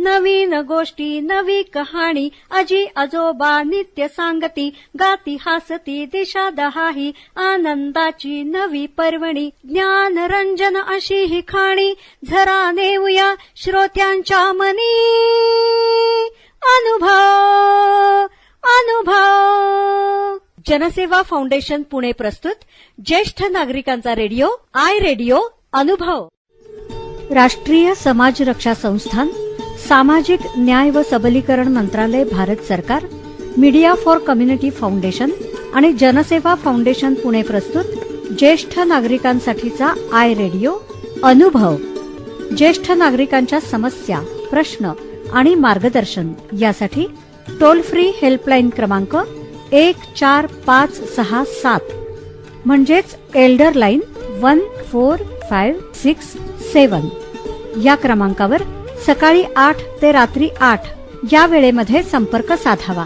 नवीन गोष्टी नवी कहाणी आजी आजोबा नित्य सांगती गाती हसती दिशा दहाही आनंदाची नवी पर्वणी ज्ञान रंजन अशी ही खाणी झरा नेऊया श्रोत्यांच्या मनी अनुभव अनुभव. जनसेवा फाउंडेशन पुणे प्रस्तुत ज्येष्ठ नागरिकांचा रेडिओ आय रेडिओ अनुभव. राष्ट्रीय समाज रक्षा संस्थान, सामाजिक न्याय व सबलीकरण मंत्रालय भारत सरकार, मीडिया फॉर कम्युनिटी फाउंडेशन आणि जनसेवा फाउंडेशन पुणे प्रस्तुत ज्येष्ठ नागरिकांसाठीचा आय रेडिओ अनुभव. ज्येष्ठ नागरिकांच्या समस्या, प्रश्न आणि मार्गदर्शन यासाठी टोल फ्री हेल्पलाईन क्रमांक 14567 म्हणजेच एल्डर लाईन 14567 या क्रमांकावर सकाळी 8 ते रात्री 8 या वेळेमध्ये संपर्क साधावा.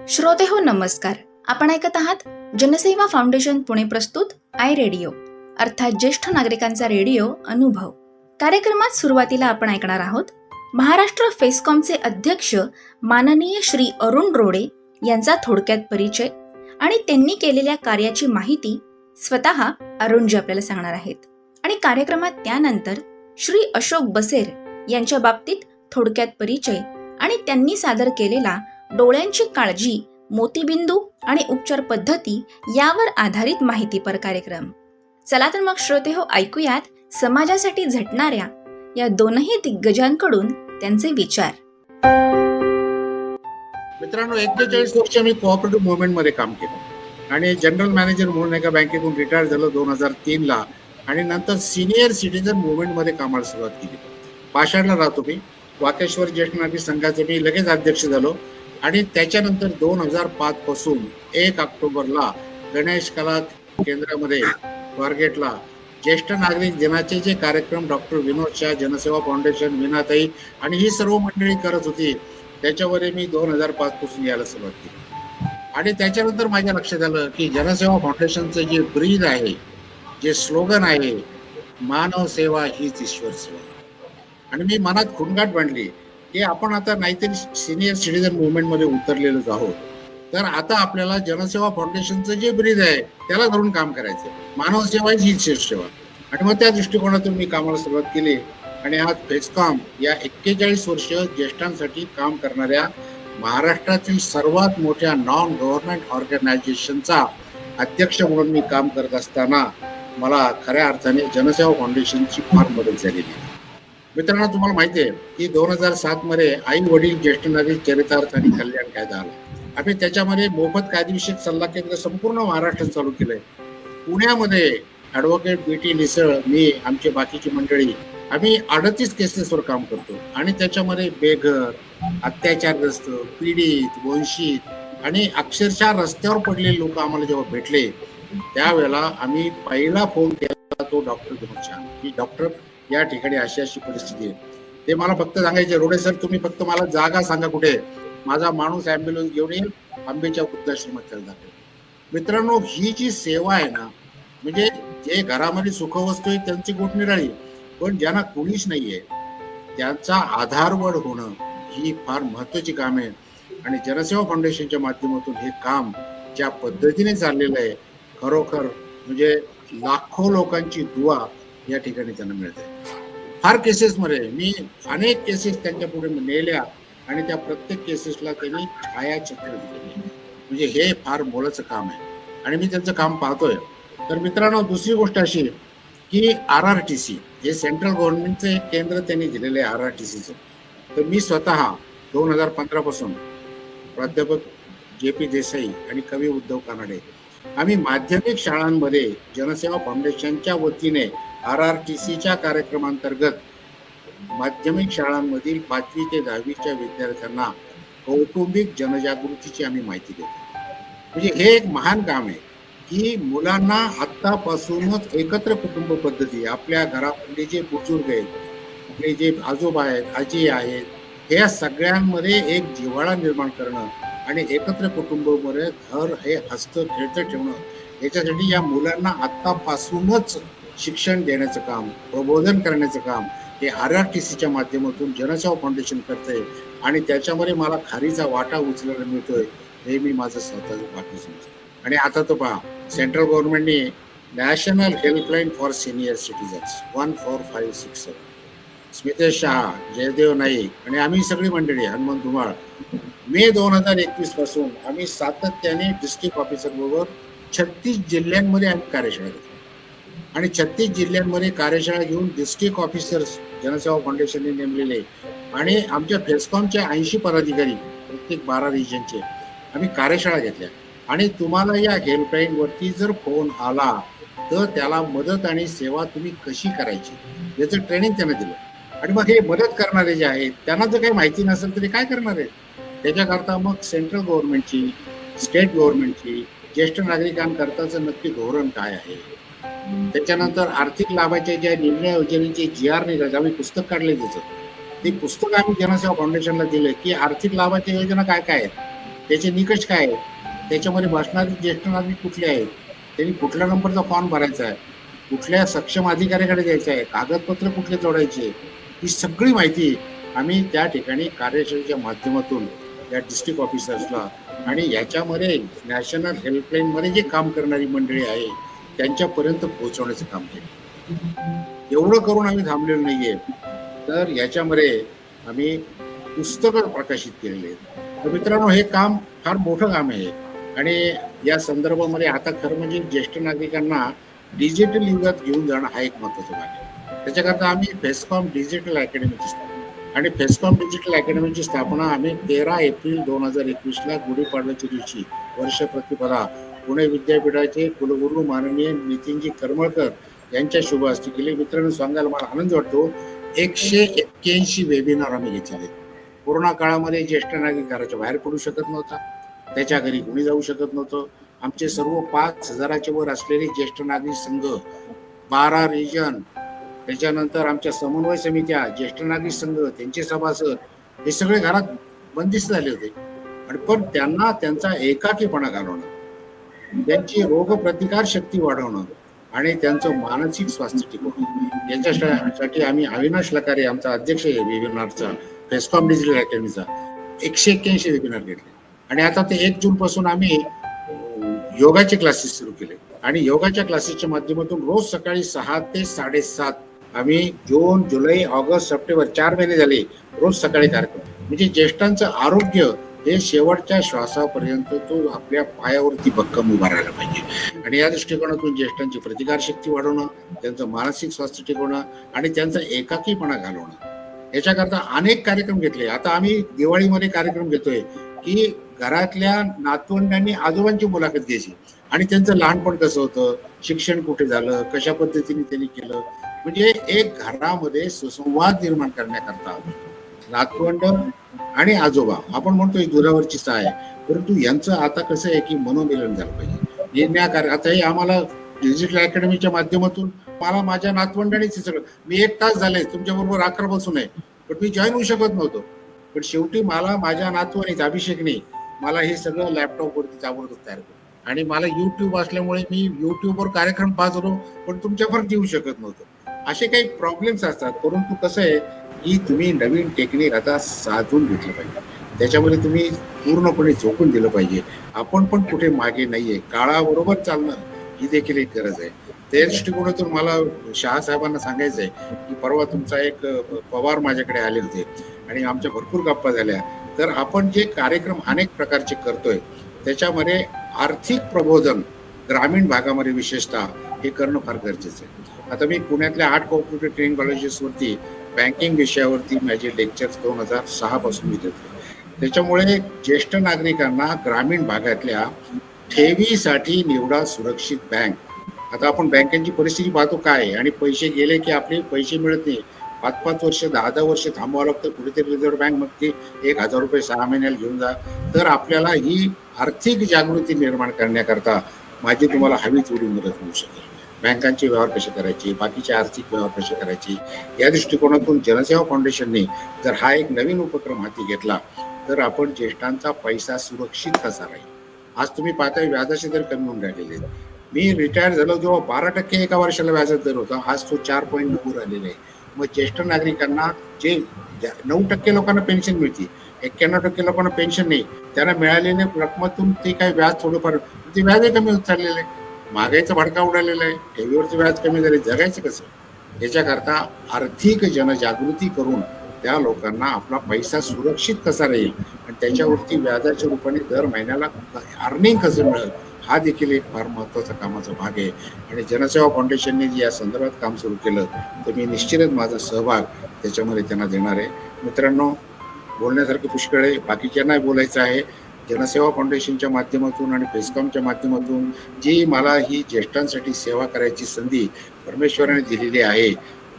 श्रोते हो नमस्कार. आपण ऐकत आहात जनसेवा फाउंडेशन पुणे प्रस्तुत आय रेडिओ अर्थात ज्येष्ठ नागरिकांचा रेडिओ अनुभव. कार्यक्रमात सुरुवातीला आपण ऐकणार आहोत महाराष्ट्र फेस्कॉमचे अध्यक्ष माननीय श्री अरुण रोडे यांचा थोडक्यात परिचय आणि त्यांनी केलेल्या कार्याची माहिती स्वतः अरुणजी आपल्याला सांगणार आहेत. आणि कार्यक्रमात त्यानंतर श्री अशोक बसेर यांच्या बाबतीत थोडक्यात परिचय आणि त्यांनी सादर केलेला डोळ्यांची काळजी, मोतीबिंदू आणि उपचार पद्धती यावर आधारित माहितीपर कार्यक्रम. चला तर मग श्रोते हो ऐकूयात समाजासाठी झटणाऱ्या या दोनही दिग्गजांकडून त्यांचे विचार. मित्रांनो, 41 वर्ष मी कोऑपरेटिव्ह मुवमेंट मध्ये काम केलं आणि जनरल मॅनेजर म्हणून एका बँकेतून रिटायर झालो 2003ला आणि नंतर सिनियर सिटीजन मुवमेंट मध्ये कामाला सुरुवात केली. पाषाणला राहतो मी. वाकेश्वर ज्येष्ठ नागरिक संघाचे मी लगेच अध्यक्ष झालो आणि त्याच्यानंतर 2005 पासून 1 ऑक्टोबरला गणेश कला केंद्रामध्ये स्वारगेटला ज्येष्ठ नागरिक दिनाचे जे कार्यक्रम डॉक्टर विनोद शाह, जनसेवा फाउंडेशन, मीनाताई आणि ही सर्व मंडळी करत होती त्याच्यावर मी 2005 पासून यायला सुरुवात केली. आणि त्याच्यानंतर माझ्या लक्षात आलं की जनसेवा फाउंडेशनचं जे ब्रीद आहे, जे स्लोगन आहे, मानव सेवा हीच ईश्वर सेवा, आणि मी मनात खुणगाठ बांधली की आपण आता नाहीतरी सिनियर सिटीजन मुवमेंट मध्ये उतरलेलोच आहोत, तर आता आपल्याला जनसेवा फाउंडेशनचं जे ब्रीद आहे त्याला धरून काम करायचं. मानव सेवा हीच ईश्वर सेवा. आणि मग त्या दृष्टिकोनातून मी कामाला सुरुवात केली आणि आज फेस्कॉम या 41 वर्ष ज्येष्ठांसाठी काम करणाऱ्या महाराष्ट्रातील सर्वात मोठ्या नॉन गव्हर्नमेंट ऑर्गनायझेशनचा अध्यक्ष म्हणून मी काम करत असताना मला खऱ्या अर्थाने जनसेवा फाउंडेशनची फार मदत झालेली आहे. मित्रांनो, तुम्हाला माहिती आहे की 2007 मध्ये आई वडील ज्येष्ठ नागरिक चरितार्थ आणि कल्याण कायदा आला. आम्ही त्याच्यामध्ये मोफत कायदेविषयक सल्ला केंद्र संपूर्ण महाराष्ट्रात चालू केलंय. पुण्यामध्ये ॲडव्होकेट BT निसळ, मी, आमची बाकीची मंडळी आम्ही 38 केसेसवर काम करतो आणि त्याच्यामध्ये बेघर, अत्याचारग्रस्त, पीडित, वंचित आणि अक्षरशः रस्त्यावर पडलेले लोक आम्हाला जेव्हा भेटले त्यावेळेला आम्ही पहिला फोन केला तो डॉक्टर विनोद शाह की डॉक्टर या ठिकाणी अशी अशी परिस्थिती आहे. ते मला फक्त सांगायचे, रोडे सर तुम्ही फक्त मला जागा सांगा कुठे, माझा माणूस ॲम्ब्युलन्स घेऊन येईल, आंबेच्या वृद्धाश्रमात त्याला दाखल. मित्रांनो, ही जी सेवा आहे ना, म्हणजे जे घरामध्ये सुखवस्तू आहे त्यांची गोट निराळी, पण ज्यांना कुणीच नाहीये त्यांचा आधारवड होणं ही फार महत्वाची काम आहे. आणि जनसेवा फाउंडेशनच्या माध्यमातून हे काम ज्या पद्धतीने चाललेलं आहे, खरोखर म्हणजे लाखो लोकांची दुआ या ठिकाणी त्यांना मिळते. फार केसेसमध्ये मी अनेक केसेस त्यांच्या पुढे नेल्या आणि त्या प्रत्येक केसेसला त्यांनी छायाचित्र दिलेली, म्हणजे हे फार मोलाचं काम आहे आणि मी त्यांचं काम पाहतोय. तर मित्रांनो, दुसरी गोष्ट अशी की RRTC हे सेंट्रल गव्हर्नमेंटचं एक केंद्र त्यांनी दिलेलं आहे RRTCचं. तर मी स्वतः 2015 पासून प्राध्यापक JP देसाई आणि कवी उद्धव कानडे आम्ही माध्यमिक शाळांमध्ये जनसेवा फाउंडेशनच्या वतीने RRTCच्या कार्यक्रमांतर्गत माध्यमिक शाळांमधील 5वी ते 10वीच्या विद्यार्थ्यांना कौटुंबिक जनजागृतीची आम्ही माहिती देतो. म्हणजे हे एक महान काम आहे की मुलांना आत्तापासूनच एकत्र कुटुंब पद्धती, आपल्या घरामध्ये जे बुजुर्ग आहेत, आपले जे आजोबा आहेत, आजी आहेत, या सगळ्यांमध्ये एक जिव्हाळा निर्माण करणं आणि एकत्र कुटुंबामध्ये घर हे हस्त खेळतं ठेवणं, याच्यासाठी या मुलांना आत्तापासूनच शिक्षण देण्याचं काम, प्रबोधन करण्याचं काम हे RRTCच्या माध्यमातून जनसेवा फाउंडेशन करतंय आणि त्याच्यामध्ये मला खारीचा वाटा उचलायला मिळतोय, हे मी माझं स्वतःचं भाग्य समजतो. आणि आता तो पहा, सेंट्रल गव्हर्नमेंटने national helpline for senior citizens 14567 Smitesh Shah, Jaydev Naik आणि आम्ही सगळी मंडळी, हनुमंत धुमाळ, मे 2021 पासून आम्ही सातत्याने डिस्ट्रिक्ट ऑफिसर बरोबर 36 जिल्ह्यांमध्ये आम्ही कार्यशाळा घेतो आणि 36 जिल्ह्यांमध्ये कार्यशाळा घेऊन डिस्ट्रिक्ट ऑफिसर्स जनसेवा फाउंडेशनने नेमलेले आणि आमच्या फेस्कॉमचे 80 पदाधिकारी प्रत्येक 12 रिजनचे आम्ही कार्यशाळा घेतल्या. आणि तुम्हाला या हेल्पलाईन वरती जर फोन आला तर त्याला मदत आणि सेवा तुम्ही कशी करायची याचं ट्रेनिंग त्यांना दिलं. आणि मग हे मदत करणारे जे आहेत त्यांना जर काही माहिती नसेल तरी काय करणार आहेत, त्याच्याकरता मग सेंट्रल गव्हर्नमेंटची, स्टेट गव्हर्नमेंटची ज्येष्ठ नागरिकांकरताचं नक्की धोरण काय आहे, त्याच्यानंतर आर्थिक लाभाच्या ज्या निर्णय योजनेचे GR निघाले, आम्ही पुस्तक काढले त्याचं, ते पुस्तक आम्ही जनसेवा फाउंडेशनला दिलं की आर्थिक लाभाच्या योजना काय काय आहेत, त्याचे निकष काय आहेत, त्याच्यामध्ये बसणारे ज्येष्ठ नागरिक कुठले आहेत, त्यांनी कुठल्या नंबरचा फॉर्म भरायचा आहे, कुठल्या सक्षम अधिकाऱ्याकडे द्यायचं आहे, कागदपत्र कुठले जोडायचे, ही सगळी माहिती आम्ही त्या ठिकाणी कार्यशाळेच्या माध्यमातून या डिस्ट्रिक्ट ऑफिसर्सला आणि याच्यामध्ये नॅशनल हेल्पलाईनमध्ये जे काम करणारी मंडळी आहे त्यांच्यापर्यंत पोहोचवण्याचं काम केलं. एवढं करून आम्ही थांबलेलो नाहीये, तर याच्यामध्ये आम्ही पुस्तकं प्रकाशित केलेले आहेत. तर मित्रांनो, हे काम फार मोठं काम आहे आणि या संदर्भामध्ये आता खरं म्हणजे ज्येष्ठ नागरिकांना डिजिटल युगात घेऊन जाणं हा एक महत्त्वाचा भाग आहे. त्याच्याकरता आम्ही फेस्कॉम डिजिटल अकॅडमीची आणि फेस्कॉम डिजिटल अकॅडमीची स्थापना आम्ही 13 एप्रिल 2021 गुढीपाडव्याच्या दिवशी वर्ष प्रतिपदा पुणे विद्यापीठाचे कुलगुरू माननीय नितीनजी करमळकर यांच्या शुभ हस्ते केले. मित्रांनो, सांगायला मला आनंद वाटतो, 181 वेबिनार आम्ही घेतलेले. कोरोना काळामध्ये ज्येष्ठ नागरिक घराच्या बाहेर पडू शकत नव्हता, त्याच्या घरी कोणी जाऊ शकत नव्हतं. आमचे सर्व 5,000च्या वर असलेले ज्येष्ठ नागरिक संघ, 12 रिजन, त्याच्यानंतर आमच्या समन्वय समित्या, ज्येष्ठ नागरिक संघ, त्यांचे सभासद हे सगळे घरात बंदिस्त झाले होते. आणि पण त्यांना त्यांचा एकाकीपणा घालवणं, त्यांची रोगप्रतिकार शक्ती वाढवणं आणि त्यांचं मानसिक स्वास्थ्य टिकवणं याच्यासाठी आम्ही अविनाश लकारे, आमचा अध्यक्ष आहे वेबिनारचा, फेस्कॉम डिजिटल अकॅडमीचा, 181 वेबिनार घेतले. आणि आता ते 1 जून पासून आम्ही योगाचे क्लासेस सुरू केले आणि योगाच्या क्लासेसच्या माध्यमातून रोज सकाळी 6 ते 7:30 आम्ही जून, जुलै, ऑगस्ट, सप्टेंबर 4 महिने झाले रोज सकाळी कार्यक्रम. म्हणजे ज्येष्ठांचं आरोग्य हे शेवटच्या श्वासापर्यंत तो आपल्या पायावरती भक्कम उभा राहायला पाहिजे. आणि या दृष्टिकोनातून ज्येष्ठांची प्रतिकारशक्ती वाढवणं, त्यांचं मानसिक स्वास्थ्य टिकवणं आणि त्यांचा एकाकीपणा घालवणं याच्याकरता अनेक कार्यक्रम घेतले. आता आम्ही दिवाळीमध्ये कार्यक्रम घेतोय की घरातल्या नातवंडांनी आजोबांची मुलाखत घ्यायची आणि त्यांचं लहानपण कसं होतं, शिक्षण कुठे झालं, कशा पद्धतीने त्यांनी केलं, म्हणजे एक घरामध्ये सुसंवाद निर्माण करण्याकरता नातवंड आणि आजोबा, आपण म्हणतोय दुरावरची साय, परंतु यांचं आता कसं आहे की मनोमिलन झालं पाहिजे. आता हे आम्हाला डिजिटल अकॅडमीच्या माध्यमातून मला माझ्या नातवंडानेच सगळं, मी 1 तास झाले तुमच्या बरोबर 11 बसून आहे, पण मी जॉईन होऊ शकत नव्हतो. पण शेवटी मला माझ्या नातवाने, अभिषेकने मला हे सगळं लॅपटॉपवरती ताबडतोब तयार केलं. आणि मला युट्यूब असल्यामुळे मी युट्यूबवर कार्यक्रम पाहत होतो, पण तुमच्यापर्यंत येऊ शकत नव्हतो. असे काही प्रॉब्लेम्स असतात. परंतु कसं आहे की तुम्ही नवीन टेक्निक आता साधून घेतलं पाहिजे, त्याच्यामध्ये तुम्ही पूर्णपणे झोकून दिलं पाहिजे. आपण पण कुठे मागे नाहीये, काळाबरोबर चालणं ही देखील एक गरज आहे. त्या दृष्टिकोनातून मला शहा साहेबांना सांगायचं आहे की परवा तुमचा एक पवार माझ्याकडे आले होते आणि आमच्या भरपूर गप्पा झाल्या. तर आपण जे कार्यक्रम अनेक प्रकारचे करतोय त्याच्यामध्ये आर्थिक प्रबोधन ग्रामीण भागामध्ये विशेषतः हे करणं फार गरजेचं आहे. आता मी पुण्यातल्या 8 कोऑपरेटिव्ह ट्रेनिंग कॉलेजेसवरती बँकिंग विषयावरती माझे लेक्चर्स 2006 पासून मी देतो. त्याच्यामुळे ज्येष्ठ नागरिकांना ग्रामीण भागातल्या ठेवीसाठी निवडा सुरक्षित बँक. आता आपण बँकेची परिस्थिती पाहतो काय आहे, आणि पैसे गेले की आपले पैसे मिळत नाही, 5-5 वर्ष 10-10 वर्ष थांबावं लागतं. कुठेतरी रिझर्व्ह बँक मग ते 1,000 रुपये 6 महिन्याला घेऊन जा. तर आपल्याला ही आर्थिक जागृती निर्माण करण्याकरता माझी तुम्हाला हवी तेवढी मदत होऊ शकेल. बँकांचे व्यवहार कसे करायचे, बाकीचे आर्थिक व्यवहार कसे करायचे, या दृष्टिकोनातून जनसेवा फाउंडेशनने जर हा एक नवीन उपक्रम हाती घेतला तर आपण ज्येष्ठांचा पैसा सुरक्षित कसा राहील. आज तुम्ही पाहताय व्याजाचे दर कमी होऊन राहिलेले आहेत. मी रिटायर झालो जेव्हा 12% एका वर्षाला व्याजाचा दर होता, आज तो 4.9 आलेला आहे. मग ज्येष्ठ नागरिकांना जे 9% लोकांना पेन्शन मिळते, 91% लोकांना पेन्शन नाही, त्यांना मिळालेल्या रकमातून ते काही व्याज थोडंफार, ते व्याजही कमी होत चाललेलं आहे. महागाईचा भडका उडालेला आहे, ठेवीवरचं व्याज कमी झाले, जगायचं कसं? याच्याकरता आर्थिक जनजागृती करून त्या लोकांना आपला पैसा सुरक्षित कसा राहील आणि त्याच्यावरती व्याजाच्या रूपाने दर महिन्याला अर्निंग कसं मिळेल, हा देखील एक फार महत्त्वाचा कामाचा भाग आहे. आणि जनसेवा फाउंडेशनने जे या संदर्भात काम सुरू केलं तर मी निश्चितच माझा सहभाग त्याच्यामध्ये त्यांना देणार आहे. मित्रांनो, बोलण्यासारखं पुष्कळ आहे, बाकीच्यांनाही बोलायचं आहे. जनसेवा फाउंडेशनच्या माध्यमातून आणि फेसकॉमच्या माध्यमातून जी मला ही ज्येष्ठांसाठी सेवा करायची संधी परमेश्वराने दिलेली आहे,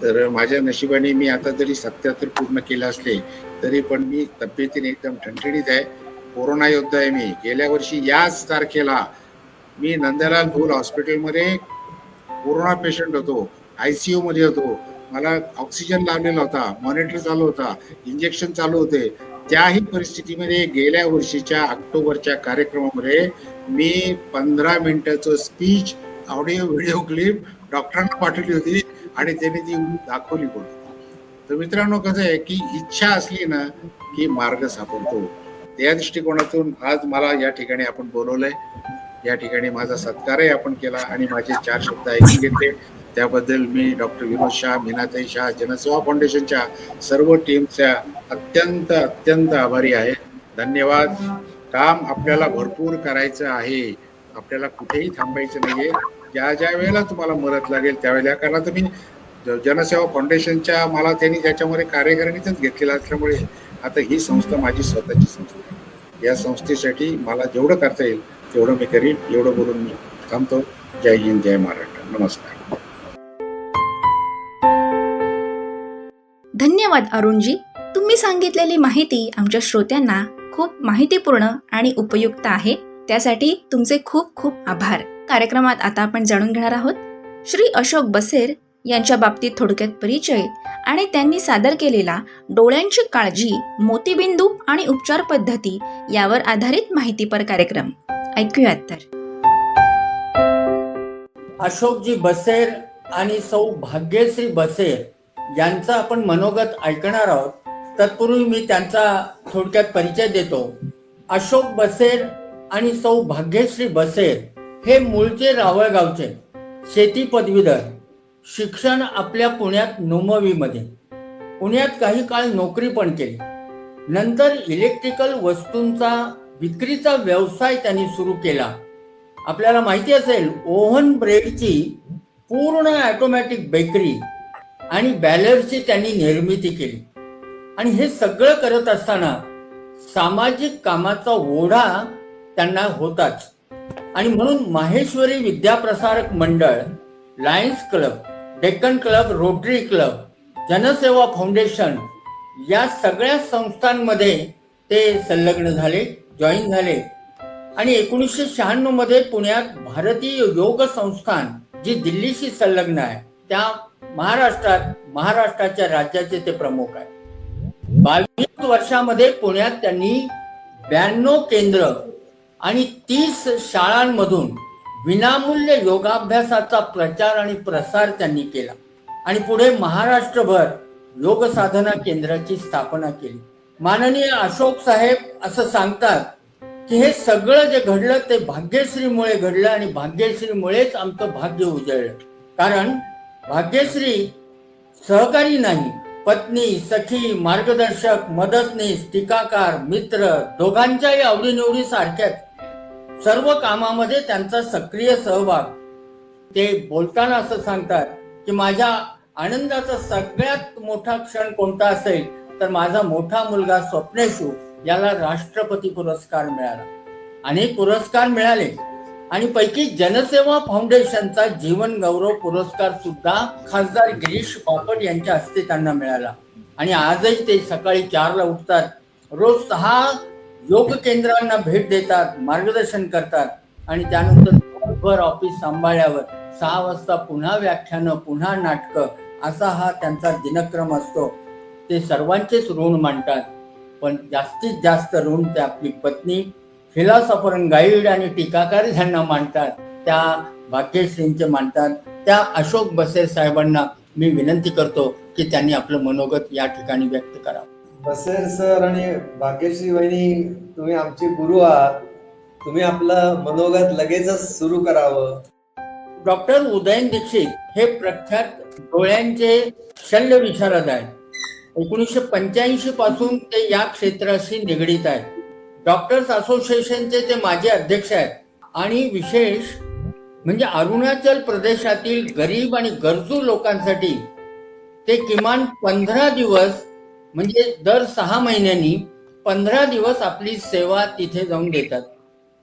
तर माझ्या नशिबाने मी आता जरी 77 पूर्ण केले असले तरी पण मी तब्येतीने एकदम ठणठणीत आहे. कोरोना योद्धा आहे मी. गेल्या वर्षी याच तारखेला मी नंदलाल बोल हॉस्पिटलमध्ये कोरोना पेशंट होतो, ICU मध्ये होतो. मला ऑक्सिजन लावलेला होता, मॉनिटर चालू होता, इंजेक्शन चालू होते. त्याही परिस्थितीमध्ये गेल्या वर्षीच्या ऑक्टोबरच्या कार्यक्रमामध्ये मी 15 मिनिटाचं स्पीच, ऑडिओ व्हिडिओ क्लिप डॉक्टरांना पाठवली होती आणि त्यांनी ती दाखवली पण. तर मित्रांनो, कसं आहे की इच्छा असली ना की मार्ग सापडतो. त्या दृष्टिकोनातून आज मला या ठिकाणी आपण बोलवलंय, या ठिकाणी माझा सत्कारही आपण केला आणि माझे 4 शब्द ऐकून घेतले. त्याबद्दल मी डॉक्टर विनोद शाह, मीनाताई शाह, जनसेवा फाउंडेशनच्या सर्व टीमच्या अत्यंत आभारी आहे. धन्यवाद. काम आपल्याला भरपूर करायचं आहे, आपल्याला कुठेही थांबायचं नाहीये. ज्या ज्या वेळेला तुम्हाला मदत लागेल त्यावेळेला, कारण तर मी जनसेवा फाउंडेशनच्या मला त्यांनी त्याच्यामध्ये कार्यकारिणीतच घेतलेलं असल्यामुळे आता ही संस्था माझी स्वतःची संस्था आहे. या संस्थेसाठी मला जेवढं करता येईल तेवढं मी करीन. एवढं बोलून मी थांबतो. जय हिंद, जय महाराष्ट्र. नमस्कार. धन्यवाद अरुणजी. तुम्ही सांगितलेली माहिती आमच्या श्रोत्यांना खूप माहितीपूर्ण आणि उपयुक्त आहे. त्यासाठी तुमचे खूप खूप आभार. कार्यक्रमात आता आपण जाणून घेणार आहोत श्री अशोक बसेर यांच्या बाबतीत थोडक्यात परिचय आणि त्यांनी सादर केलेला डोळ्यांची काळजी, मोतीबिंदू आणि उपचार पद्धती यावर आधारित माहितीपर कार्यक्रम. ऐकूयात तर. अशोकजी बसेर आणि सौ भाग्यश्री बसेर यांचा आपण मनोगत ऐकणार आहोत. तत्पूर्वी मी त्यांचा थोडक्यात परिचय देतो. अशोक बसेर आणि सौ भाग्यश्री बसेर हे मूळचे रावळगावचे, शेती पदवीधर. शिक्षण आपल्या पुण्यात नोमवीमध्ये. पुण्यात काही काळ नोकरी पण केली. नंतर इलेक्ट्रिकल वस्तूंचा विक्रीचा व्यवसाय त्यांनी सुरू केला. आपल्याला माहिती असेल, ओव्हन ब्रेडची पूर्ण ऑटोमॅटिक बेकरी आणि बॅलरची त्यांनी निर्मिती केली. आणि हे सगळं करत असताना सामाजिक कामाचा ओढा त्यांना होताच. आणि म्हणून Maheshwari Vidyaprasarak Mandal, Lions Club, Deccan Club, Rotary Club, Janseva Foundation या सगळ्या संस्थांमध्ये ते संलग्न झाले, जॉईन झाले. आणि 1996 मध्ये पुण्यात भारतीय योग संस्थान, जी दिल्लीशी संलग्न आहे, त्या महाराष्ट्राच्या राज्याचे ते प्रमुख आहे. 22 वर्षामध्ये पुण्यात त्यांनी 92 केंद्र आणि 30 शाळांमधून विनामूल्य योगाभ्यासाचा प्रचार आणि प्रसार त्यांनी केला. आणि पुढे महाराष्ट्रभर योग साधना केंद्राची स्थापना केली. माननीय अशोक साहेब असं सांगतात की हे सगळं जे घडलं ते भाग्यश्रीमुळे घडलं आणि भाग्यश्रीमुळेच आमचं भाग्य उजळलं. कारण भाग्यश्री सहकारी नाही, पत्नी, सखी, मार्गदर्शक, मदतनीस, टीकाकार, मित्र, दोघांच्याही आवडीनिवडी सारख्याच सर्व कामामध्ये त्यांचा सक्रिय सहभाग. ते बोलताना असं सांगतात की माझ्या आनंदाचा सगळ्यात मोठा क्षण कोणता असेल तर माझा मोठा मुलगा स्वप्नेशू याला राष्ट्रपती पुरस्कार मिळाला. अनेक पुरस्कार मिळाले आणि पैकी जनसेवा फाउंडेशनचा जीवन गौरव पुरस्कार सुद्धा खासदार गिरीश बापट यांच्या हस्ते त्यांना मिळाला. आणि आजही ते सकाळी 4ला उठतात, रोज 6 योग केंद्रांना भेट देतात, मार्गदर्शन करतात आणि त्यानंतर दिवसभर ऑफिस सांभाळल्यावर 6 वाजता पुन्हा व्याख्यानं, पुन्हा नाटकं, असा हा त्यांचा दिनक्रम असतो. ते सर्वांचेच ऋण मांडतात, पण जास्तीत जास्त ऋण ते आपली पत्नी, फिलॉसॉफर, गाईड आणि टीकाकार ज्यांना मांडतात त्या भाग्यश्रींचे मांडतात. त्या अशोक बसेर साहेबांना मी विनंती करतो की त्यांनी आपलं मनोगत या ठिकाणी व्यक्त करावं. बसेर सर आणि भाग्यश्री वहिनी, तुम्ही आमचे गुरु आहात. तुम्ही आपलं मनोगत लगेचच सुरू करावं. डॉक्टर उदयन दीक्षित हे प्रख्यात डोळ्यांचे शल्य विशारद आहेत. 1985 पासून ते या क्षेत्राशी निगडीत आहेत. डॉक्टर्स असोसिएशनचे ते माजी अध्यक्ष आहेत आणि विशेष म्हणजे अरुणाचल प्रदेशातील गरीब आणि गरजू लोकांसाठी ते किमान 15 दिवस म्हणजे दर 6 महिन्यांनी 15 दिवस आपली सेवा तिथे जाऊन देतात.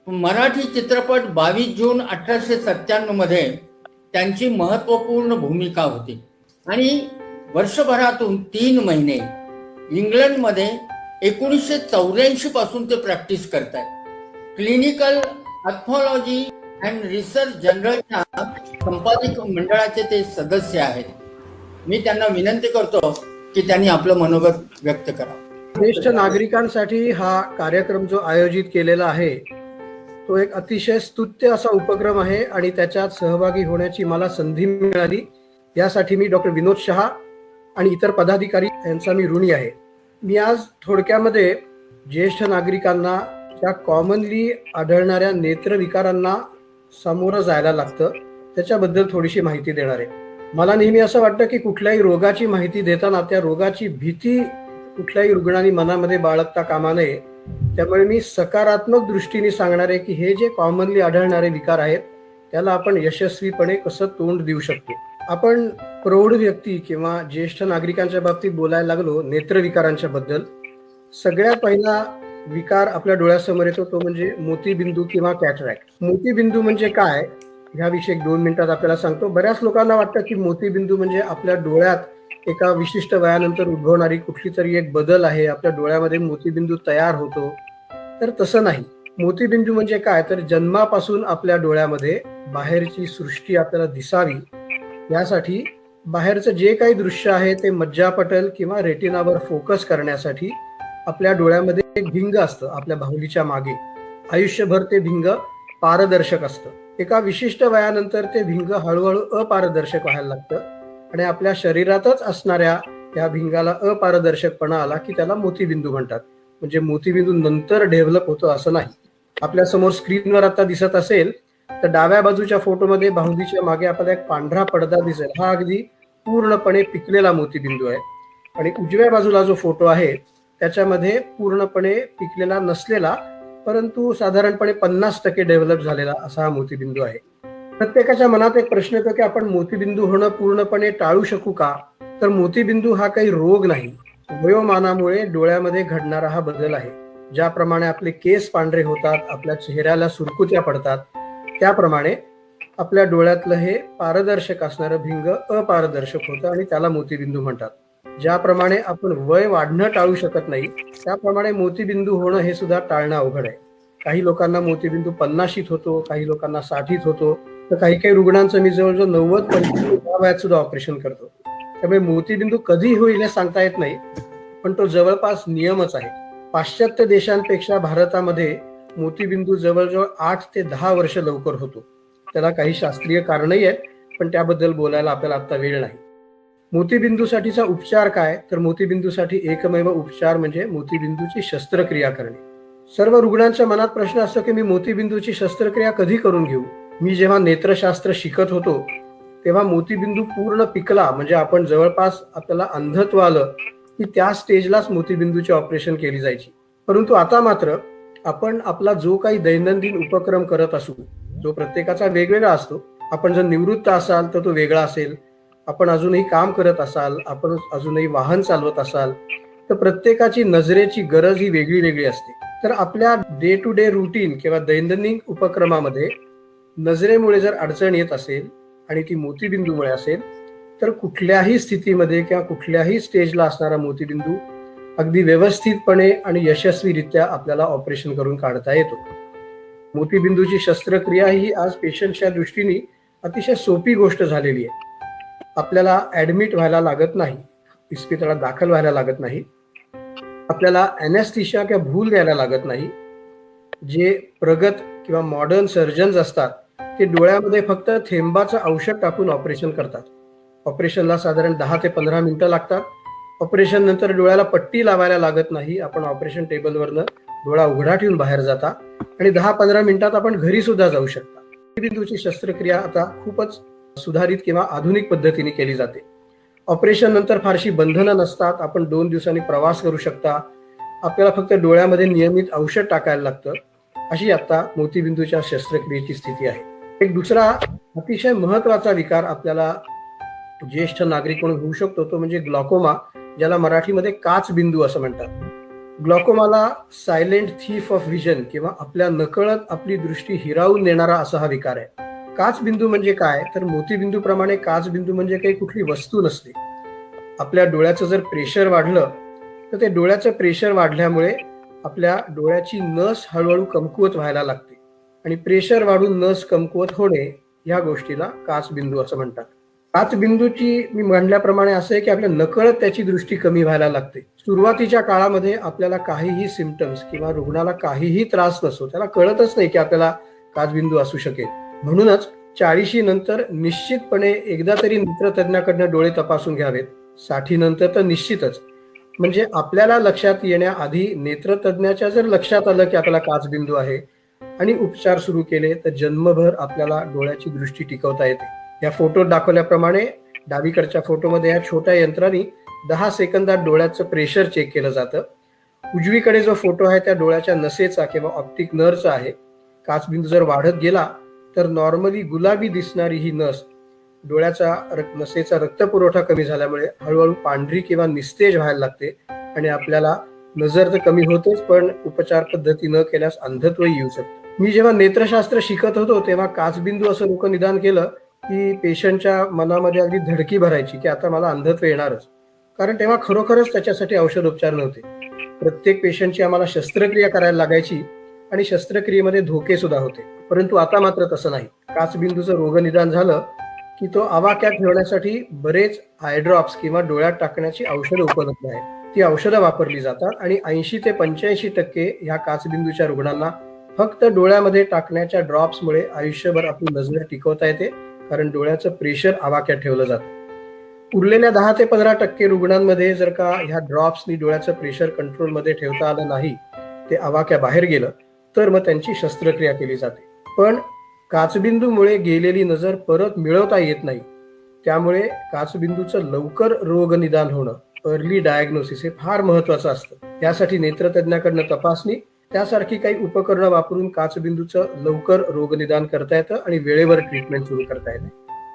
मराठी चित्रपट 22 जून 1897 मध्ये त्यांची महत्वपूर्ण भूमिका होती आणि वर्षभरातून 3 महिने इंग्लंडमध्ये 1984 पासून ते प्रॅक्टिस करत आहेत. क्लिनिकल पॅथॉलॉजी अँड रिसर्च जनरलच्या संपादक मंडळाचे ते सदस्य आहेत. मी त्यांना विनंती करतो की त्यांनी आपलं मनोगत व्यक्त करावं. ज्येष्ठ नागरिकांसाठी हा कार्यक्रम जो आयोजित केलेला आहे तो एक अतिशय स्तुत्य असा उपक्रम आहे आणि त्याच्यात सहभागी होण्याची मला संधी मिळाली. यासाठी मी डॉक्टर विनोद शहा आणि इतर पदाधिकारी यांचा मी ऋणी आहे. मी आज थोडक्यामध्ये ज्येष्ठ नागरिकांना ज्या कॉमनली आढळणाऱ्या नेत्रविकारांना सामोरं जायला लागतं त्याच्याबद्दल थोडीशी माहिती देणार आहे. मला नेहमी असं वाटतं की कुठल्याही रोगाची माहिती देताना त्या रोगाची भीती कुठल्याही रुग्णांनी मनामध्ये बाळगता कामा नये. त्यामुळे मी सकारात्मक दृष्टीने सांगणार आहे की हे जे कॉमनली आढळणारे विकार आहेत त्याला आपण यशस्वीपणे कसं तोंड देऊ शकतो. आपण प्रौढ व्यक्ती किंवा ज्येष्ठ नागरिकांच्या बाबतीत बोलायला लागलो नेत्रविकारांच्या बद्दल. सगळ्यात पहिला विकार आपल्या डोळ्यासमोर येतो तो म्हणजे मोतीबिंदू किंवा कॅटरॅक्ट. मोतीबिंदू म्हणजे काय ह्याविषयी 2 मिनिटात आपल्याला सांगतो. बऱ्याच लोकांना वाटतं की मोतीबिंदू म्हणजे आपल्या डोळ्यात एका विशिष्ट वयानंतर उद्भवणारी कुठली तरी एक बदल आहे, आपल्या डोळ्यामध्ये मोतीबिंदू तयार होतो. तर तसं नाही. मोतीबिंदू म्हणजे काय तर जन्मापासून आपल्या डोळ्यामध्ये बाहेरची सृष्टी आपल्याला दिसावी यासाठी बाहेरचं जे काही दृश्य आहे ते मज्जापटल किंवा रेटिनावर फोकस करण्यासाठी आपल्या डोळ्यामध्ये एक भिंग असतं आपल्या बाहुलीच्या मागे. आयुष्यभर ते भिंग पारदर्शक असतं. एका विशिष्ट वयानंतर ते भिंग हळूहळू अपारदर्शक व्हायला लागतं आणि आपल्या शरीरातच असणाऱ्या त्या भिंगाला अपारदर्शकपणा आला की त्याला मोतीबिंदू म्हणतात. म्हणजे मोतीबिंदू नंतर डेव्हलप होतो असं नाही. आपल्या समोर स्क्रीनवर आता दिसत असेल तर डाव्या बाजूच्या फोटोमध्ये बाहुलीच्या मागे आपल्याला एक पांढरा पडदा दिसेल. हा अगदी पूर्णपणे पिकलेला मोतीबिंदू आहे. आणि उजव्या बाजूला जो फोटो आहे त्याच्यामध्ये पूर्णपणे पिकलेला नसलेला परंतु साधारणपणे 50% डेव्हलप झालेला असा हा मोतीबिंदू आहे. प्रत्येकाच्या मनात एक प्रश्न येतो की आपण मोतीबिंदू होणं पूर्णपणे टाळू शकू का? तर मोतीबिंदू हा काही रोग नाही. वयोमानामुळे डोळ्यामध्ये घडणारा हा बदल आहे. ज्याप्रमाणे आपले केस पांढरे होतात, आपल्या चेहऱ्याला सुरकुत्या पडतात, त्याप्रमाणे आपल्या डोळ्यातलं हे पारदर्शक असणारं भिंग अपारदर्शक होतं आणि त्याला मोतीबिंदू म्हणतात. ज्याप्रमाणे आपण वय वाढणं टाळू शकत नाही त्याप्रमाणे मोतीबिंदू होणं हे सुद्धा टाळणं अवघड आहे. काही लोकांना मोतीबिंदू 50शीत होतो, काही लोकांना 60शीत होतो, तर काही रुग्णांचं मी जवळजवळ 90-95 वयात सुद्धा ऑपरेशन करतो. त्यामुळे मोतीबिंदू कधी होईल हे सांगता येत नाही, पण तो जवळपास नियमच आहे. पाश्चात्य देशांपेक्षा भारतामध्ये मोतीबिंदू जवळजवळ 8 ते 10 वर्ष लवकर होतो. त्याला काही शास्त्रीय कारणही आहेत, पण त्याबद्दल बोलायला आपल्याला आता वेळ नाही. मोतीबिंदूसाठीचा उपचार काय तर मोतीबिंदूसाठी एकमेव उपचार म्हणजे मोतीबिंदूची शस्त्रक्रिया करणे. सर्व रुग्णांच्या मनात प्रश्न असतो की मी मोतीबिंदूची शस्त्रक्रिया कधी करून घेऊ. मी जेव्हा नेत्रशास्त्र शिकत होतो तेव्हा मोतीबिंदू पूर्ण पिकला म्हणजे आपण जवळपास आपल्याला अंधत्व आलं की त्या स्टेजलाच मोतीबिंदूची ऑपरेशन केली जायची. परंतु आता मात्र आपण आपला जो काही दैनंदिन उपक्रम करत असू जो प्रत्येकाचा वेगवेगळा असतो. आपण जर निवृत्त असाल तर तो वेगळा असेल, आपण अजूनही काम करत असाल, आपण अजूनही वाहन चालवत असाल तर प्रत्येकाची नजरेची गरज ही वेगळी वेगळी असते. तर आपल्या डे टू डे रुटीन किंवा दैनंदिन उपक्रमामध्ये नजरेमुळे जर अडचण येत असेल आणि ती मोतीबिंदूमुळे असेल तर कुठल्याही स्थितीमध्ये किंवा कुठल्याही स्टेजला असणारा मोतीबिंदू अगदी व्यवस्थितपणे आणि यशस्वीरित्या आपल्याला ऑपरेशन करून काढता येतो. मोतीबिंदूची शस्त्रक्रिया ही आज पेशंटच्या दृष्टीने अतिशय सोपी गोष्ट झालेली आहे. आपल्याला ऍडमिट व्हायला लागत नाही, इस्पितळात दाखल व्हायला लागत नाही, आपल्याला ॲनेस्थेशिया किंवा भूल द्यायला लागत नाही. जे प्रगत किंवा मॉडर्न सर्जन्स असतात ते डोळ्यामध्ये फक्त थेंबाचं औषध टाकून ऑपरेशन करतात. ऑपरेशनला साधारण 10 ते 15 मिनिटं लागतात. ऑपरेशन नंतर डोळ्याला पट्टी लावायला लागत नाही. आपण ऑपरेशन टेबलवरनं डोळा उघडा ठेवून बाहेर जाता आणि 10-15 मिनिटात आपण घरी सुद्धा जाऊ शकता. मोतीबिंदूची शस्त्रक्रिया आता खूपच सुधारित किंवा आधुनिक पद्धतीने केली जाते. ऑपरेशन नंतर फारशी बंधनं नसतात. आपण 2 दिवसांनी प्रवास करू शकता. आपल्याला फक्त डोळ्यामध्ये नियमित औषध टाकायला लागतं. अशी आता मोतीबिंदूच्या शस्त्रक्रियेची स्थिती आहे. एक दुसरा अतिशय महत्वाचा विकार आपल्याला ज्येष्ठ नागरिक म्हणून होऊ शकतो तो म्हणजे ग्लॉकोमा, ज्याला मराठीमध्ये काच बिंदू असं म्हणतात. ग्लॉकोमाला सायलेंट थीफ ऑफ व्हिजन किंवा आपल्या नकळत आपली दृष्टी हिरावून नेणारा असा हा विकार आहे. काच बिंदू म्हणजे काय, तर मोतीबिंदू प्रमाणे काच बिंदू म्हणजे काही कुठली वस्तू नसते. आपल्या डोळ्याचं जर प्रेशर वाढलं तर ते डोळ्याचं प्रेशर वाढल्यामुळे आपल्या डोळ्याची नस हळूहळू कमकुवत व्हायला लागते आणि प्रेशर वाढून नस कमकुवत होणे या गोष्टीला काच बिंदू असं म्हणतात. काच बिंदूची मी म्हणल्याप्रमाणे असं आहे की आपल्या नकळत त्याची दृष्टी कमी व्हायला लागते. सुरुवातीच्या काळामध्ये आपल्याला काहीही सिम्पटम्स किंवा रुग्णाला काहीही त्रास नसतो, त्याला कळतच नाही की आपल्याला काच बिंदू असू शकेल. म्हणूनच 40 नंतर निश्चितपणे एकदा तरी नेत्रतज्ञाकडनं डोळे तपासून घ्यावेत. 60 नंतर तर निश्चितच. म्हणजे आपल्याला लक्षात येण्याआधी नेत्रतज्ञाच्या जर लक्षात आलं की आपल्याला काच बिंदू आहे आणि उपचार सुरू केले तर जन्मभर आपल्याला डोळ्याची दृष्टी टिकवता येते. या फोटोत दाखवल्याप्रमाणे डावीकडच्या फोटोमध्ये या छोट्या यंत्राने 10 सेकंदात डोळ्याचं प्रेशर चेक केलं जातं. उजवीकडे जो फोटो आहे त्या डोळ्याच्या नसेचा किंवा ऑप्टिक नर्वचा आहे. काच बिंदू जर वाढत गेला तर नॉर्मली गुलाबी दिसणारी ही नस डोळ्याचा नसेचा रक्तपुरवठा कमी झाल्यामुळे हळूहळू पांढरी किंवा निस्तेज व्हायला लागते आणि आपल्याला नजर तर कमी होतेच पण उपचार पद्धती न केल्यास अंधत्वही येऊ शकतं. मी जेव्हा नेत्रशास्त्र शिकत होतो तेव्हा काचबिंदू असं लोक निदान केलं की पेशंटच्या मनामध्ये अगदी धडकी भरायची की आता मला अंधत्व येणारच, कारण तेव्हा खरोखरच त्याच्यासाठी औषधोपचार नव्हते. प्रत्येक पेशंटची आम्हाला शस्त्रक्रिया करायला लागायची आणि शस्त्रक्रियेमध्ये धोके सुद्धा होते. परंतु आता मात्र तसं नाही. काचबिंदूचं रोगनिदान झालं की तो आवाक्यात ठेवण्यासाठी बरेच आय ड्रॉप्स किंवा डोळ्यात टाकण्याची औषधं उपलब्ध आहेत. ती औषधं वापरली जातात आणि 80 ते 85% ह्या काचबिंदूच्या रुग्णांना फक्त डोळ्यामध्ये टाकण्याच्या ड्रॉप्समुळे आयुष्यभर आपली नजर टिकवता येते, कारण डोळ्याचं प्रेशर आवाक्यात ठेवलं जातं. उरलेल्या 10 ते 15% रुग्णांमध्ये जर का ह्या ड्रॉप्सनी डोळ्याचं प्रेशर कंट्रोलमध्ये ठेवता आलं नाही, ते आवाक्या बाहेर गेलं तर मग त्यांची शस्त्रक्रिया केली जाते. पण काचबिंदूमुळे गेलेली नजर परत मिळवता येत नाही. त्यामुळे काचबिंदूचं लवकर रोग निदान होणं, अर्ली डायग्नोसिस हे फार महत्वाचं असतं. त्यासाठी नेत्रतज्ञाकडनं तपासणी त्यासारखी काही उपकरणं वापरून काचबिंदूचं लवकर रोगनिदान करता येतं आणि वेळेवर ट्रीटमेंट सुरू करता येते.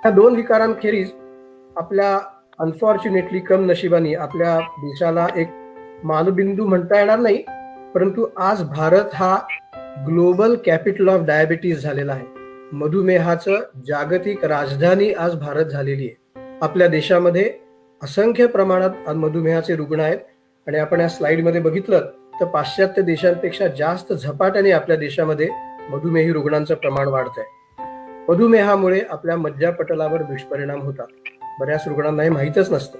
ह्या 2 विकारांखेरीज आपल्या अनफॉर्च्युनेटली कम नशिबाने आपल्या देशाला एक मानबिंदू म्हणता येणार नाही, परंतु आज भारत हा ग्लोबल कॅपिटल ऑफ डायबिटीज झालेला आहे. मधुमेहाचं जागतिक राजधानी आज भारत झालेली आहे. आपल्या देशामध्ये असंख्य प्रमाणात मधुमेहाचे रुग्ण आहेत आणि आपण या स्लाइडमध्ये बघितलं तर पाश्चात्य देशांपेक्षा जास्त झपाट्याने आपल्या देशामध्ये मधुमेही रुग्णांचं प्रमाण वाढत आहे. मधुमेहामुळे आपल्या मज्जापटलावर दुष्परिणाम होतात. बऱ्याच रुग्णांना हे माहीतच नसतं.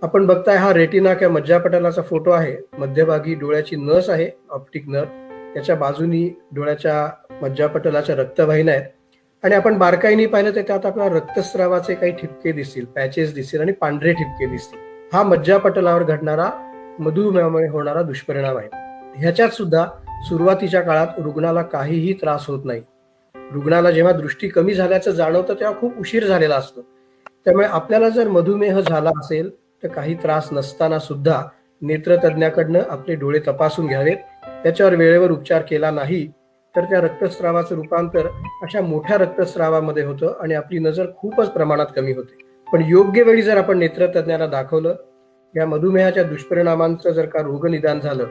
आपण बघताय हा रेटिना किंवा मज्जापटलाचा फोटो आहे. मध्यभागी डोळ्याची नस आहे, ऑप्टिक नर्व. त्याच्या बाजूनी डोळ्याच्या मज्जापटलाच्या रक्तवाहिन्या आहेत आणि आपण बारकाईने पाहिलं तर त्यात आपल्याला रक्तस्रावाचे काही ठिपके दिसतील, पॅचेस दिसतील आणि पांढरे ठिपके दिसतील. हा मज्जापटलावर घडणारा मधुमेहामुळे होणारा दुष्परिणाम आहे. ह्याच्यात सुद्धा सुरुवातीच्या काळात रुग्णाला काहीही त्रास होत नाही. रुग्णाला जेव्हा दृष्टी कमी झाल्याचं जाणवतं तेव्हा खूप उशीर झालेला असतो. त्यामुळे आपल्याला जर मधुमेह झाला असेल तर काही त्रास नसताना सुद्धा नेत्रतज्ञाकडनं आपले डोळे तपासून घ्यावेत. त्याच्यावर वेळेवर उपचार केला नाही तर त्या रक्तस्रावाचं रूपांतर अशा मोठ्या रक्तस्रावामध्ये होतं आणि आपली नजर खूपच प्रमाणात कमी होते. पण योग्य वेळी जर आपण नेत्रतज्ञाला दाखवलं, या मधुमेहाच्या दुष्परिणामांचं जर का रोगनिदान झालं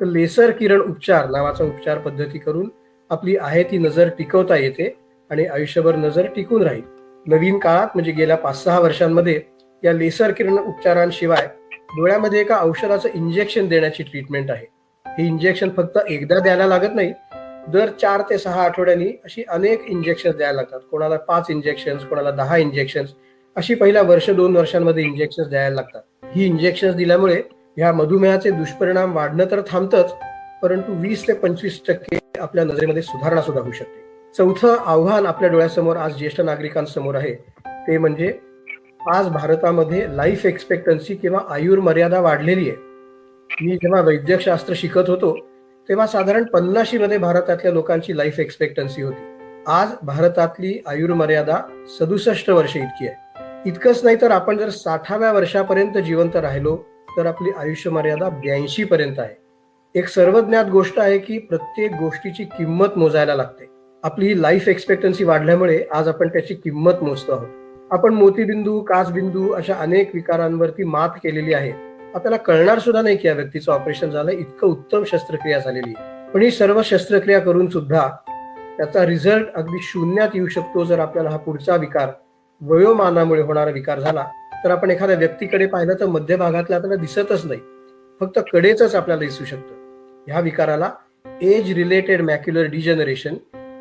तर लेसर किरण उपचार नावाचा उपचार पद्धती करून आपली आहे ती नजर टिकवता येते आणि आयुष्यभर नजर टिकून राहील. नवीन काळात म्हणजे गेल्या 5-6 वर्षांमध्ये या लेसर किरण उपचारांशिवाय डोळ्यामध्ये एका औषधाचं इंजेक्शन देण्याची ट्रीटमेंट आहे. हे इंजेक्शन फक्त एकदा द्यायला लागत नाही, दर 4 ते 6 आठवड्यांनी अशी अनेक इंजेक्शन द्यायला लागतात. कोणाला 5 इंजेक्शन्स, कोणाला 10 इंजेक्शन्स, अशी पहिल्या 1-2 वर्षांमध्ये इंजेक्शन द्यायला लागतात. ही इंजेक्शन दिल्यामुळे ह्या मधुमेहाचे दुष्परिणाम वाढणं तर थांबतंच, परंतु 20 ते 25% आपल्या नजरेमध्ये सुधारणा सुद्धा होऊ शकते. चौथं आव्हान आपल्या डोळ्यासमोर आज ज्येष्ठ नागरिकांसमोर आहे ते म्हणजे आज भारतामध्ये लाईफ एक्सपेक्टन्सी किंवा आयुर्मर्यादा वाढलेली आहे. मी जेव्हा वैद्यकशास्त्र शिकत होतो तेव्हा साधारण 50 मध्ये भारतातल्या लोकांची लाईफ एक्सपेक्टन्सी होती. आज भारतातली आयुर्मर्यादा 67 वर्षे इतकी आहे. इतकंच नाही तर आपण जर 60व्या वर्षापर्यंत जिवंत राहिलो तर आपली आयुष्य मर्यादा 82 पर्यंत आहे. एक सर्वज्ञात गोष्ट आहे की प्रत्येक गोष्टीची किंमत मोजायला लागते. आपली ही लाईफ एक्सपेक्टन्सी वाढल्यामुळे आज आपण त्याची किंमत मोजतो आहोत. आपण मोतीबिंदू, काचबिंदू अशा अनेक विकारांवरती मात केलेली आहे. आपल्याला कळणार सुद्धा नाही की या व्यक्तीचं ऑपरेशन झालं, इतकं उत्तम शस्त्रक्रिया झालेली आहे. पण ही सर्व शस्त्रक्रिया करून सुद्धा त्याचा रिझल्ट अगदी शून्यात येऊ शकतो जर आपल्याला हा पुढचा विकार वयोमानामुळे होणारा विकार झाला तर. आपण एखाद्या व्यक्तीकडे पाहिलं तर मध्य भागातलं आपल्याला दिसतच नाही, फक्त कडेच आपल्याला दिसू शकतं. ह्या विकाराला एज रिलेटेड मॅक्युलर डिजनरेशन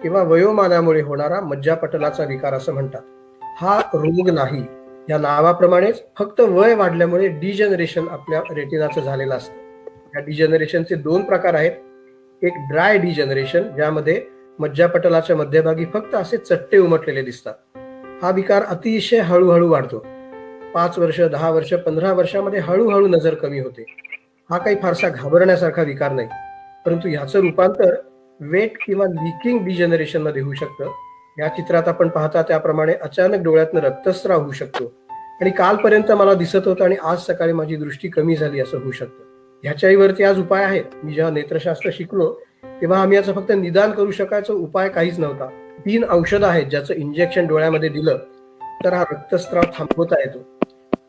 किंवा वयोमानामुळे होणारा मज्जापटलाचा विकार असं म्हणतात. हा रोग नाही, या नावाप्रमाणेच फक्त वय वाढल्यामुळे डिजनरेशन आपल्या रेटिनाचं झालेलं असतं. या डिजनरेशनचे 2 प्रकार आहेत. एक ड्राय डिजनरेशन, ज्यामध्ये मज्जापटलाच्या मध्यभागी फक्त असे चट्टे उमटलेले दिसतात. हा विकार अतिशय हळूहळू वाढतो. 5 वर्ष, 10 वर्ष, 15 वर्षामध्ये हळूहळू नजर कमी होते. हा काही फारसा घाबरण्यासारखा विकार नाही, परंतु ह्याचं रूपांतर वेट किंवा लिकिंग डिजनरेशन मध्ये होऊ शकतं. या चित्रात आपण पाहता त्याप्रमाणे अचानक डोळ्यातनं रक्तस्राव होऊ शकतो आणि कालपर्यंत मला दिसत होतं आणि आज सकाळी माझी दृष्टी कमी झाली असं होऊ शकतं. ह्याच्यावरती आज उपाय आहेत. मी जेव्हा नेत्रशास्त्र शिकलो तेव्हा आम्ही याचं फक्त निदान करू शकायचो, उपाय काहीच नव्हता. 3 औषधं आहेत ज्याचं इंजेक्शन डोळ्यामध्ये दिलं तर हा रक्तस्राव थांबवता येतो,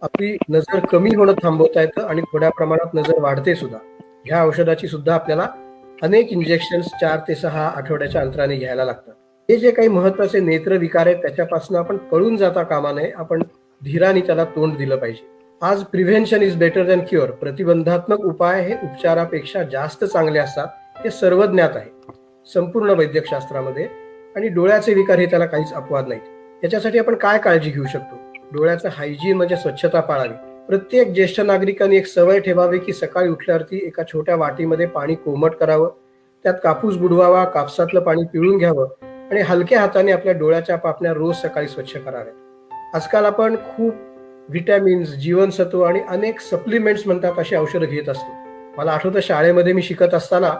आपली नजर कमी होणं थांबवता येतं आणि थोड्या प्रमाणात नजर वाढते सुद्धा. ह्या औषधाची सुद्धा आपल्याला अनेक इंजेक्शन्स 4 ते 6 आठवड्याच्या अंतराने घ्यायला लागतात. हे जे काही महत्वाचे नेत्र विकार आहेत त्याच्यापासून आपण पळून जाता कामा नये, आपण धीराने त्याला तोंड दिलं पाहिजे. आज prevention is better than cure. प्रतिबंधात्मक उपाय हे उपचारापेक्षा जास्त चांगले असतात, हे सर्वज्ञात आहे संपूर्ण वैद्यकशास्त्रामध्ये. आणि डोळ्याचे विकार हे त्याला काहीच अपवाद नाहीत. याच्यासाठी आपण काय काळजी घेऊ शकतो? डोळ्याचं हायजीन म्हणजे स्वच्छता पाळावी. प्रत्येक ज्येष्ठ नागरिकांनी एक सवय ठेवावी की सकाळी उठल्यावरती एका छोट्या वाटीमध्ये पाणी कोमट करावं, त्यात कापूस बुडवावा, कापसातलं पाणी पिळून घ्यावं आणि हलक्या हाताने आपल्या डोळ्याच्या पापण्या रोज सकाळी स्वच्छ कराव्यात. आजकाल आपण खूप व्हिटॅमिन्स, जीवनसत्व आणि अनेक सप्लिमेंट्स म्हणतात अशी औषधं घेत असतो. मला आठवतं शाळेमध्ये मी शिकत असताना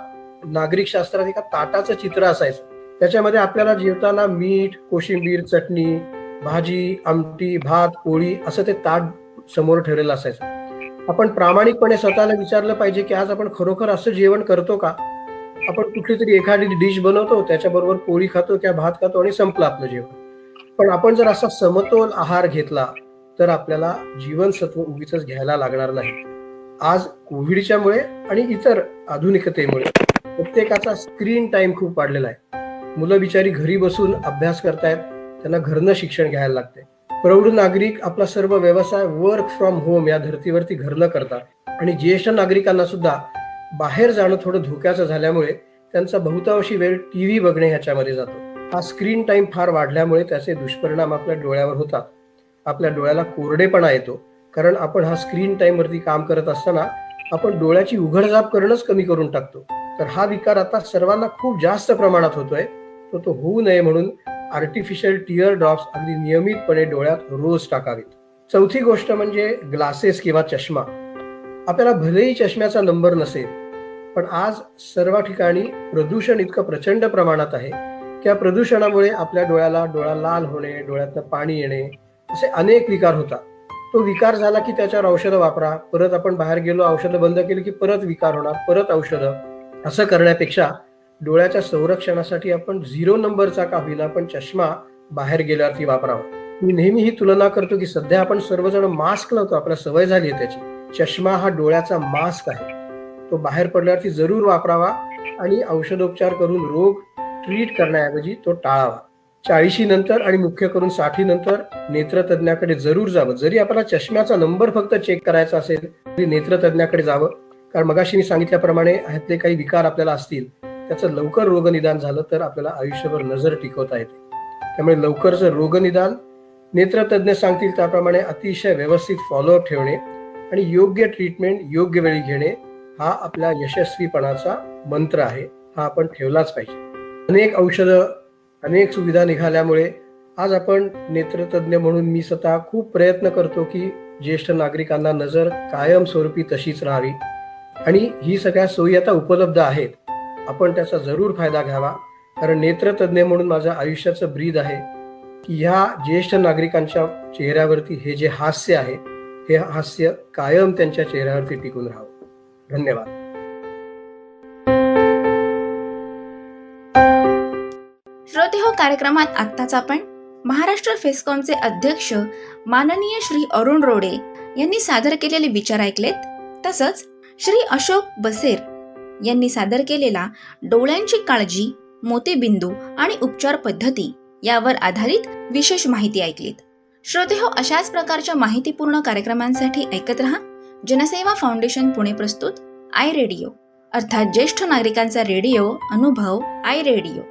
नागरिक शास्त्रात एका ताटाचं चित्र असायचं. त्याच्यामध्ये आपल्याला जेवताना मीठ, कोशिंबीर, चटणी, भाजी, आमटी, भात, पोळी असं ते ताट समोर ठेवलेलं असायचं. आपण प्रामाणिकपणे स्वतःला विचारलं पाहिजे की आज आपण खरोखर असं जेवण करतो का? आपण कुठली तरी एखादी डिश बनवतो, त्याच्याबरोबर पोळी खातो किंवा भात खातो आणि संपलं आपलं जेवण. पण आपण जर असा समतोल आहार घेतला तर आपल्याला जीवनसत्व उगीच घ्यायला लागणार नाही. आज कोविडच्यामुळे आणि इतर आधुनिकतेमुळे प्रत्येकाचा स्क्रीन टाइम खूप वाढलेला आहे. मुलं बिचारी घरी बसून अभ्यास करतायत, त्यांना घरनं शिक्षण घ्यायला लागते. प्रौढ नागरिक आपला सर्व व्यवसाय वर्क फ्रॉम होम या धर्तीवरती घरनं करतात आणि ज्येष्ठ नागरिकांना सुद्धा बाहेर जाणं थोडं धोक्याचं झाल्यामुळे त्यांचा बहुतांशी वेळ टीव्ही बघणे ह्याच्यामध्ये जातो. हा स्क्रीन टाइम फार वाढल्यामुळे त्याचे दुष्परिणाम आपल्या डोळ्यावर होतात. आपल्या डोळ्याला कोरडेपणा येतो, कारण आपण हा स्क्रीन टाइम वरती काम करत असताना आपण डोळ्याची उघडझाप करणंच कमी करून टाकतो. तर हा विकार आता सर्वांना खूप जास्त प्रमाणात होतोय. तो होऊ नये म्हणून आर्टिफिशियल टिअर ड्रॉप्स अगदी नियमितपणे डोळ्यात रोज टाकावेत. चौथी गोष्ट म्हणजे ग्लासेस किंवा चष्मा. आपल्याला भलेही चष्म्याचा नंबर नसेल, पण आज सर्व ठिकाणी प्रदूषण इतकं प्रचंड प्रमाणात आहे की या प्रदूषणामुळे आपल्या डोळा लाल होणे, डोळ्यातनं पाणी येणे असे अनेक विकार होतात. तो विकार झाला की त्याच्यावर औषधं वापरा, परत आपण बाहेर गेलो, औषधं बंद केली की परत विकार होणार, परत औषधं. असं करण्यापेक्षा डोळ्याच्या संरक्षणासाठी आपण 0 नंबरचा का होईना पण चष्मा बाहेर गेल्यावरती वापरावा. मी नेहमी ही तुलना करतो की सध्या आपण सर्वजण मास्क लावतो, आपल्याला सवय झाली आहे त्याची. चष्मा हा डोळ्याचा मास्क आहे, तो बाहेर पडल्यावरती जरूर वापरावा आणि औषधोपचार करून रोग ट्रीट करण्याऐवजी तो टाळावा. 40 नंतर आणि मुख्य करून 60 नंतर नेत्रतज्ञाकडे जरूर जावं. जरी आपल्याला चष्म्याचा नंबर फक्त चेक करायचा असेल तरी नेत्रतज्ञाकडे जावं, कारण मगाशी मी सांगितल्याप्रमाणे ह्यातले काही विकार आपल्याला असतील त्याचं लवकर रोगनिदान झालं तर आपल्याला आयुष्यभर नजर टिकवता येते. त्यामुळे लवकरचं रोगनिदान, नेत्रतज्ञ सांगतील त्याप्रमाणे अतिशय व्यवस्थित फॉलोअप ठेवणे आणि योग्य ट्रीटमेंट योग्य वेळी घेणे हा आपल्या यशस्वीपणाचा मंत्र आहे. हा आपण ठेवलाच पाहिजे. अनेक औषधं, अनेक सुविधा निघाल्यामुळे आज आपण नेत्रतज्ञ म्हणून मी स्वतः खूप प्रयत्न करतो की ज्येष्ठ नागरिकांना नजर कायमस्वरूपी तशीच राहावी आणि ही सगळ्या सोयी आता उपलब्ध आहेत. आपण त्याचा जरूर फायदा घ्यावा, कारण नेत्रतज्ञ म्हणून माझं आयुष्याचं ब्रीद आहे की ह्या ज्येष्ठ नागरिकांच्या चेहऱ्यावरती हे जे हास्य आहे, हे हास्य कायम त्यांच्या चेहऱ्यावरती टिकून राहावं. धन्यवाद. श्रोते हो, कार्यक्रमात आत्ताच आपण महाराष्ट्र फेस्कॉमचे अध्यक्ष माननीय श्री अरुण रोडे यांनी सादर केलेले विचार ऐकलेत. तसंच श्री अशोक बसेर यांनी सादर केलेला डोळ्यांची काळजी, मोतीबिंदू आणि उपचार पद्धती यावर आधारित विशेष माहिती ऐकलीत. श्रोते हो, अशाच प्रकारच्या माहितीपूर्ण कार्यक्रमांसाठी ऐकत रहा जनसेवा फाउंडेशन पुणे प्रस्तुत आय रेडिओ, अर्थात ज्येष्ठ नागरिकांचा रेडिओ अनुभव आय रेडिओ.